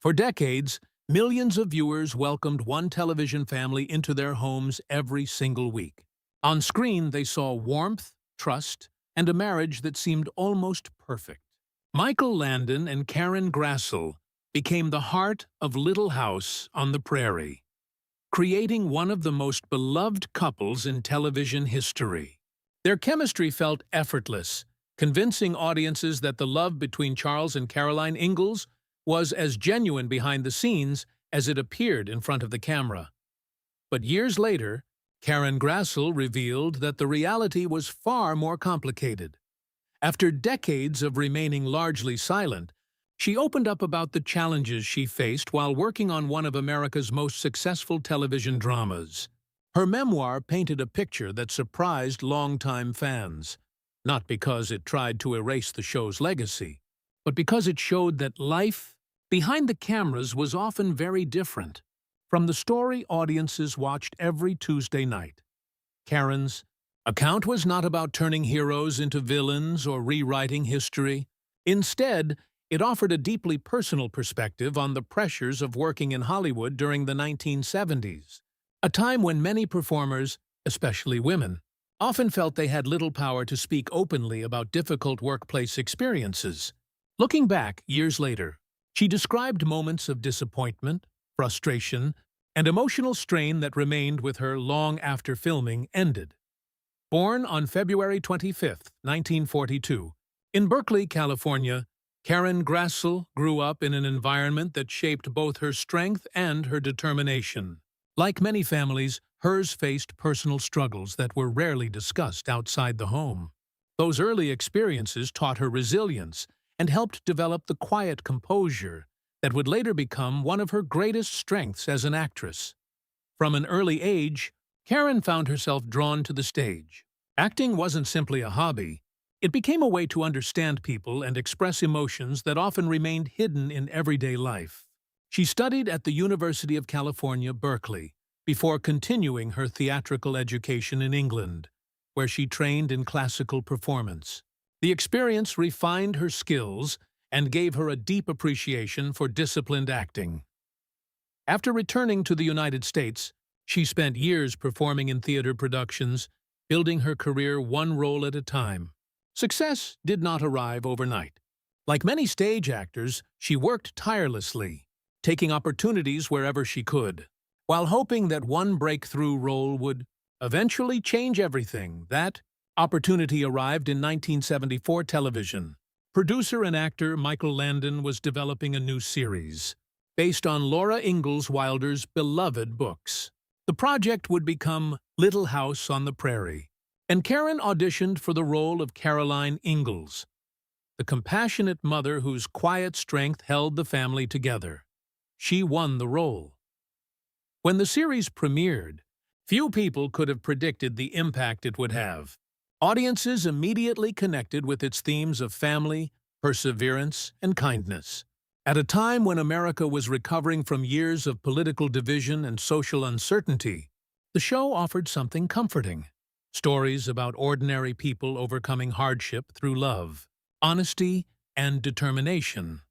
For decades, millions of viewers welcomed one television family into their homes every single week. On screen, they saw warmth, trust, and a marriage that seemed almost perfect. Michael Landon and Karen Grassle became the heart of Little House on the Prairie, creating one of the most beloved couples in television history. Their chemistry felt effortless, convincing audiences that the love between Charles and Caroline Ingalls was as genuine behind the scenes as it appeared in front of the camera. But years later, Karen Grassle revealed that the reality was far more complicated. After decades of remaining largely silent, she opened up about the challenges she faced while working on one of America's most successful television dramas. Her memoir painted a picture that surprised longtime fans, not because it tried to erase the show's legacy, but because it showed that life behind the cameras was often very different. From the story audiences watched every Tuesday night, Karen's account was not about turning heroes into villains or rewriting history. Instead, it offered a deeply personal perspective on the pressures of working in Hollywood during the 1970s, a time when many performers, especially women, often felt they had little power to speak openly about difficult workplace experiences. Looking back years later, she described moments of disappointment, frustration, and emotional strain that remained with her long after filming ended. Born on February 25, 1942, in Berkeley, California, Karen Grassle grew up in an environment that shaped both her strength and her determination. Like many families, hers faced personal struggles that were rarely discussed outside the home. Those early experiences taught her resilience and helped develop the quiet composure that would later become one of her greatest strengths as an actress. From an early age, Karen found herself drawn to the stage. Acting wasn't simply a hobby. It became a way to understand people and express emotions that often remained hidden in everyday life. She studied at the University of California, Berkeley, before continuing her theatrical education in England, where she trained in classical performance. The experience refined her skills and gave her a deep appreciation for disciplined acting. After returning to the United States, she spent years performing in theater productions, building her career one role at a time. Success did not arrive overnight. Like many stage actors, she worked tirelessly, taking opportunities wherever she could, while hoping that one breakthrough role would eventually change everything. That opportunity arrived in 1974 television. Producer and actor Michael Landon was developing a new series, based on Laura Ingalls Wilder's beloved books. The project would become Little House on the Prairie, and Karen auditioned for the role of Caroline Ingalls, the compassionate mother whose quiet strength held the family together. She won the role. When the series premiered, few people could have predicted the impact it would have. Audiences immediately connected with its themes of family, perseverance, and kindness. At a time when America was recovering from years of political division and social uncertainty, the show offered something comforting. Stories about ordinary people overcoming hardship through love, honesty, and determination.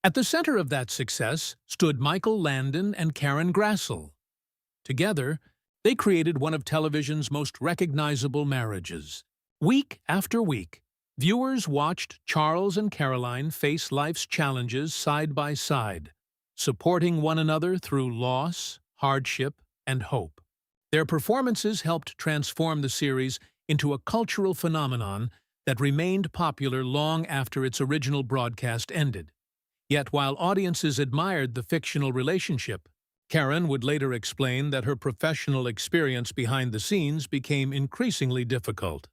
At the center of that success stood Michael Landon and Karen Grassle. Together, they created one of television's most recognizable marriages. Week after week, viewers watched Charles and Caroline face life's challenges side by side, supporting one another through loss, hardship, and hope. Their performances helped transform the series into a cultural phenomenon that remained popular long after its original broadcast ended. Yet while audiences admired the fictional relationship, Karen would later explain that her professional experience behind the scenes became increasingly difficult.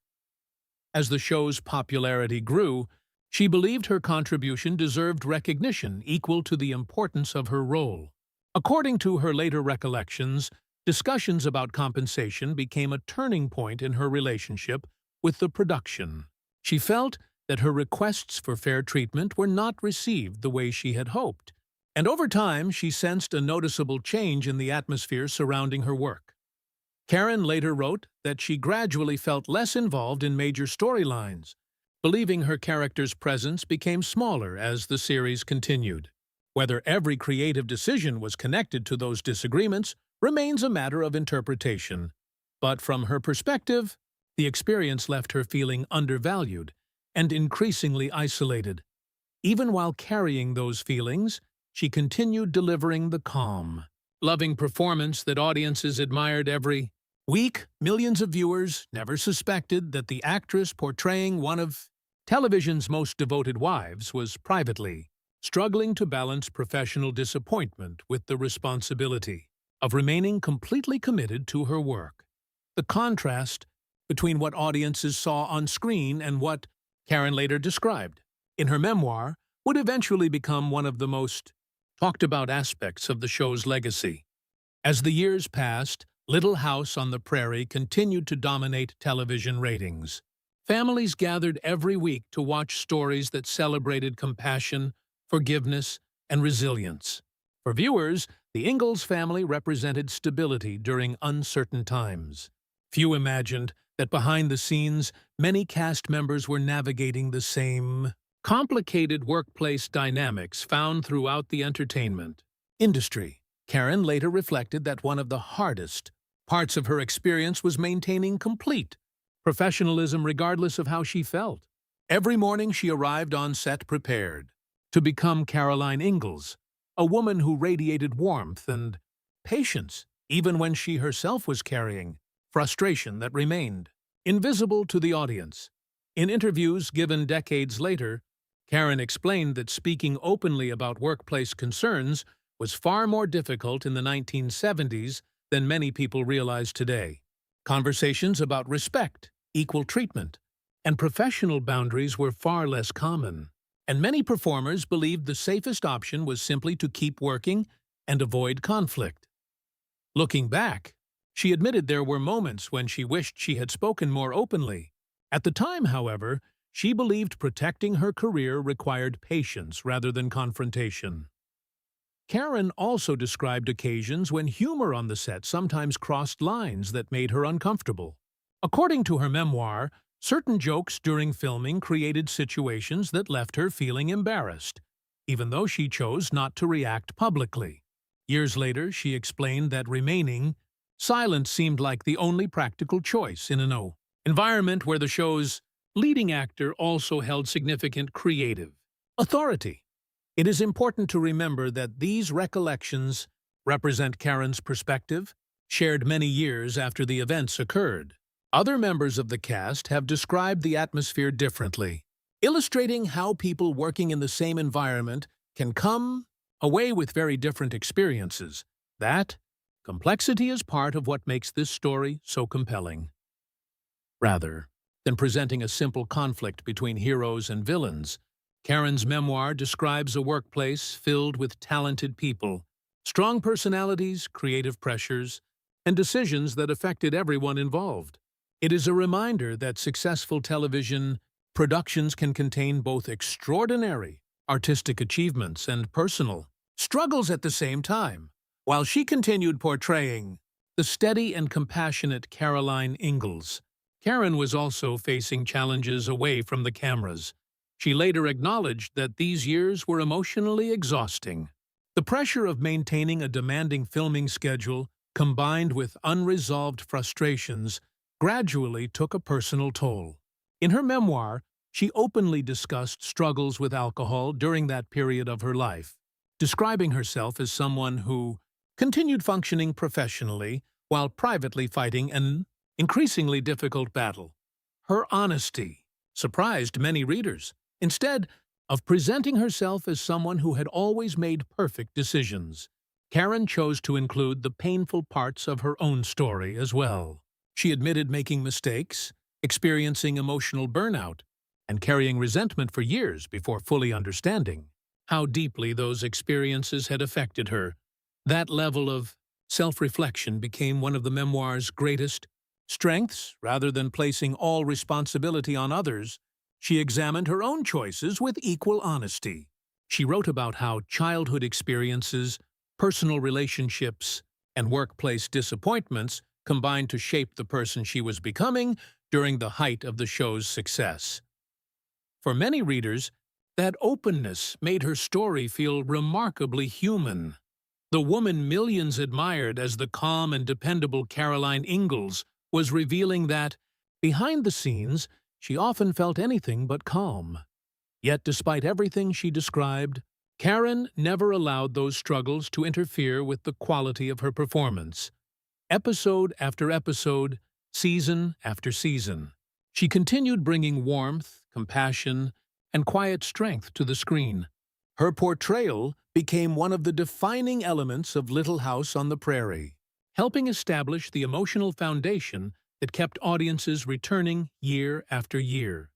As the show's popularity grew, she believed her contribution deserved recognition equal to the importance of her role. According to her later recollections, discussions about compensation became a turning point in her relationship with the production. She felt that her requests for fair treatment were not received the way she had hoped, and over time she sensed a noticeable change in the atmosphere surrounding her work. Karen later wrote that she gradually felt less involved in major storylines, believing her character's presence became smaller as the series continued. Whether every creative decision was connected to those disagreements remains a matter of interpretation. But from her perspective, the experience left her feeling undervalued and increasingly isolated. Even while carrying those feelings, she continued delivering the calm, loving performance that audiences admired every week. Millions of viewers never suspected that the actress portraying one of television's most devoted wives was privately struggling to balance professional disappointment with the responsibility of remaining completely committed to her work. The contrast between what audiences saw on screen and what Karen later described in her memoir would eventually become one of the most talked about aspects of the show's legacy. As the years passed, Little House on the Prairie continued to dominate television ratings. Families gathered every week to watch stories that celebrated compassion, forgiveness, and resilience. For viewers, the Ingalls family represented stability during uncertain times. Few imagined that behind the scenes, many cast members were navigating the same complicated workplace dynamics found throughout the entertainment industry. Karen later reflected that one of the hardest parts of her experience was maintaining complete professionalism regardless of how she felt. Every morning she arrived on set prepared to become Caroline Ingalls, a woman who radiated warmth and patience, even when she herself was carrying frustration that remained invisible to the audience. In interviews given decades later, Karen explained that speaking openly about workplace concerns was far more difficult in the 1970s than many people realize today. Conversations about respect, equal treatment, and professional boundaries were far less common, and many performers believed the safest option was simply to keep working and avoid conflict. Looking back, she admitted there were moments when she wished she had spoken more openly. At the time, however, she believed protecting her career required patience rather than confrontation. Karen also described occasions when humor on the set sometimes crossed lines that made her uncomfortable. According to her memoir, certain jokes during filming created situations that left her feeling embarrassed, even though she chose not to react publicly. Years later, she explained that remaining silent seemed like the only practical choice in an environment where the show's leading actor also held significant creative authority. It is important to remember that these recollections represent Karen's perspective, shared many years after the events occurred. Other members of the cast have described the atmosphere differently, illustrating how people working in the same environment can come away with very different experiences. That complexity is part of what makes this story so compelling. Rather than presenting a simple conflict between heroes and villains, Karen's memoir describes a workplace filled with talented people, strong personalities, creative pressures, and decisions that affected everyone involved. It is a reminder that successful television productions can contain both extraordinary artistic achievements and personal struggles at the same time. While she continued portraying the steady and compassionate Caroline Ingalls, Karen was also facing challenges away from the cameras. She later acknowledged that these years were emotionally exhausting. The pressure of maintaining a demanding filming schedule, combined with unresolved frustrations, gradually took a personal toll. In her memoir, she openly discussed struggles with alcohol during that period of her life, describing herself as someone who continued functioning professionally while privately fighting an increasingly difficult battle. Her honesty surprised many readers. Instead of presenting herself as someone who had always made perfect decisions, Karen chose to include the painful parts of her own story as well. She admitted making mistakes, experiencing emotional burnout, and carrying resentment for years before fully understanding how deeply those experiences had affected her. That level of self-reflection became one of the memoir's greatest strengths. Rather than placing all responsibility on others, she examined her own choices with equal honesty. She wrote about how childhood experiences, personal relationships, and workplace disappointments combined to shape the person she was becoming during the height of the show's success. For many readers, That openness made her story feel remarkably human. The woman millions admired as the calm and dependable Caroline Ingalls was revealing that, behind the scenes, she often felt anything but calm. Yet despite everything she described, Karen never allowed those struggles to interfere with the quality of her performance. Episode after episode, season after season, she continued bringing warmth, compassion, and quiet strength to the screen. Her portrayal became one of the defining elements of Little House on the Prairie, helping establish the emotional foundation that kept audiences returning year after year.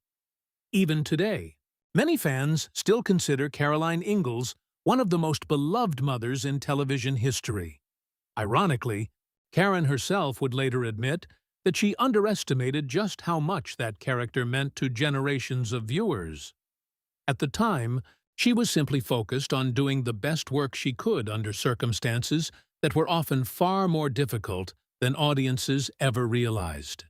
Even today, many fans still consider Caroline Ingalls one of the most beloved mothers in television history. Ironically, Karen herself would later admit that she underestimated just how much that character meant to generations of viewers. At the time, she was simply focused on doing the best work she could under circumstances that were often far more difficult than audiences ever realized.